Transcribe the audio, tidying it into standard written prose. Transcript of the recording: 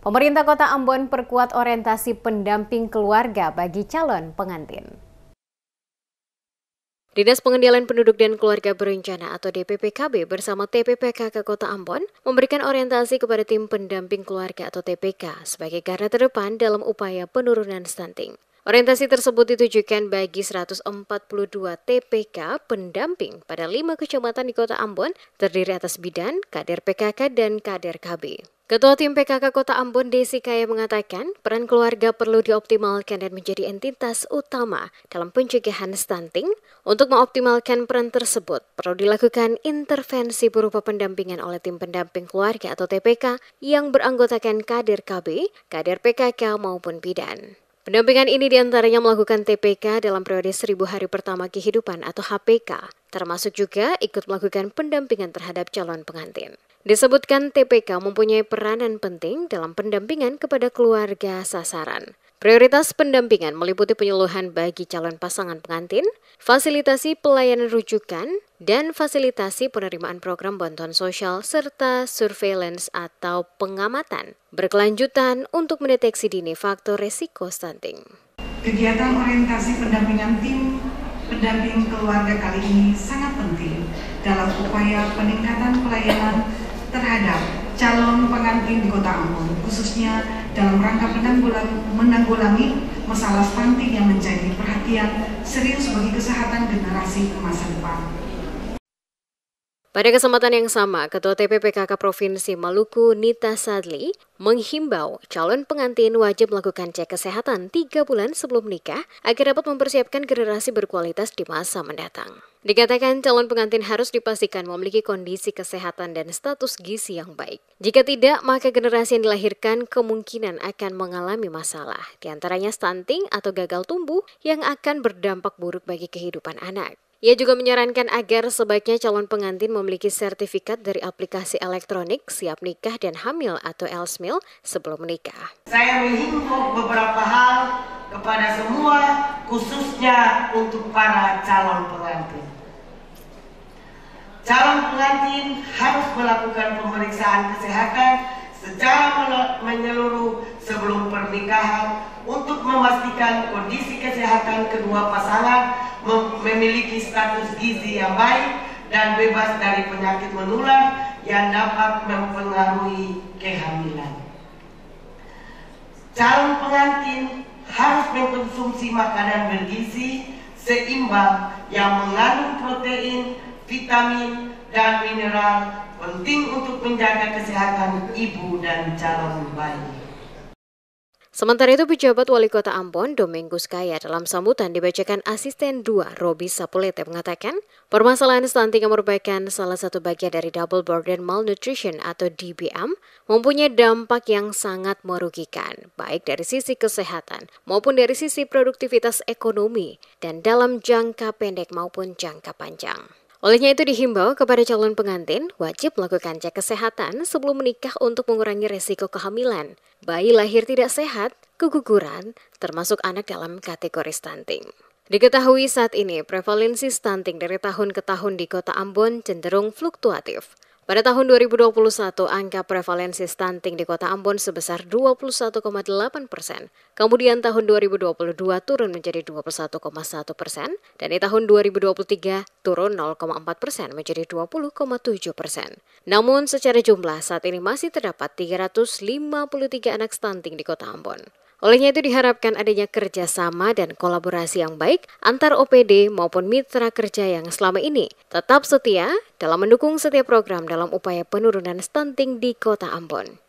Pemerintah Kota Ambon perkuat orientasi pendamping keluarga bagi calon pengantin. Dinas Pengendalian Penduduk dan Keluarga Berencana atau DPPKB bersama TPPKK Kota Ambon memberikan orientasi kepada tim pendamping keluarga atau TPK sebagai garda terdepan dalam upaya penurunan stunting. Orientasi tersebut ditujukan bagi 142 TPK pendamping pada 5 kecamatan di Kota Ambon, terdiri atas bidan, kader PKK, dan kader KB. Ketua Tim PKK Kota Ambon, Desi Kaya, mengatakan peran keluarga perlu dioptimalkan dan menjadi entitas utama dalam pencegahan stunting. Untuk mengoptimalkan peran tersebut, perlu dilakukan intervensi berupa pendampingan oleh tim pendamping keluarga atau TPK yang beranggotakan kader KB, kader PKK maupun bidan. Pendampingan ini diantaranya melakukan TPK dalam periode 1000 hari pertama kehidupan atau HPK, termasuk juga ikut melakukan pendampingan terhadap calon pengantin. Disebutkan TPK mempunyai peranan penting dalam pendampingan kepada keluarga sasaran. Prioritas pendampingan meliputi penyuluhan bagi calon pasangan pengantin, fasilitasi pelayanan rujukan, dan fasilitasi penerimaan program bantuan sosial serta surveillance atau pengamatan berkelanjutan untuk mendeteksi dini faktor resiko stunting. Kegiatan orientasi pendampingan tim pendamping keluarga kali ini sangat penting dalam upaya peningkatan pelayanan terhadap calon pengantin di Kota Ambon, khususnya dalam rangka menanggulangi masalah stunting yang menjadi perhatian serius bagi kesehatan generasi ke masa depan. Pada kesempatan yang sama, Ketua TPPKK Provinsi Maluku, Nita Sadli, menghimbau calon pengantin wajib melakukan cek kesehatan 3 bulan sebelum menikah agar dapat mempersiapkan generasi berkualitas di masa mendatang. Dikatakan calon pengantin harus dipastikan memiliki kondisi kesehatan dan status gizi yang baik. Jika tidak, maka generasi yang dilahirkan kemungkinan akan mengalami masalah, diantaranya stunting atau gagal tumbuh yang akan berdampak buruk bagi kehidupan anak. Ia juga menyarankan agar sebaiknya calon pengantin memiliki sertifikat dari aplikasi elektronik siap nikah dan hamil atau ELSMIL sebelum menikah. Saya menghimbau beberapa hal kepada semua, khususnya untuk para calon pengantin. Calon pengantin harus melakukan pemeriksaan kesehatan secara menyeluruh sebelum pernikahan untuk memastikan kondisi kesehatan kedua pasangan memiliki status gizi yang baik dan bebas dari penyakit menular yang dapat mempengaruhi kehamilan. Calon pengantin harus mengkonsumsi makanan bergizi seimbang yang mengandung protein, vitamin, dan mineral penting untuk menjaga kesehatan ibu dan calon bayi. Sementara itu, pejabat Wali Kota Ambon, Domingus Kaya, dalam sambutan dibacakan Asisten 2 Robi Sapulete mengatakan, permasalahan stunting yang merupakan salah satu bagian dari Double Burden Malnutrition atau DBM mempunyai dampak yang sangat merugikan, baik dari sisi kesehatan maupun dari sisi produktivitas ekonomi dan dalam jangka pendek maupun jangka panjang. Olehnya itu dihimbau kepada calon pengantin wajib melakukan cek kesehatan sebelum menikah untuk mengurangi resiko kehamilan, bayi lahir tidak sehat, keguguran, termasuk anak dalam kategori stunting. Diketahui saat ini prevalensi stunting dari tahun ke tahun di Kota Ambon cenderung fluktuatif. Pada tahun 2021, angka prevalensi stunting di Kota Ambon sebesar 21,8%. Kemudian tahun 2022 turun menjadi 21,1%, dan di tahun 2023 turun 0,4% menjadi 20,7%. Namun secara jumlah saat ini masih terdapat 353 anak stunting di Kota Ambon. Olehnya itu diharapkan adanya kerjasama dan kolaborasi yang baik antar OPD maupun mitra kerja yang selama ini tetap setia dalam mendukung setiap program dalam upaya penurunan stunting di Kota Ambon.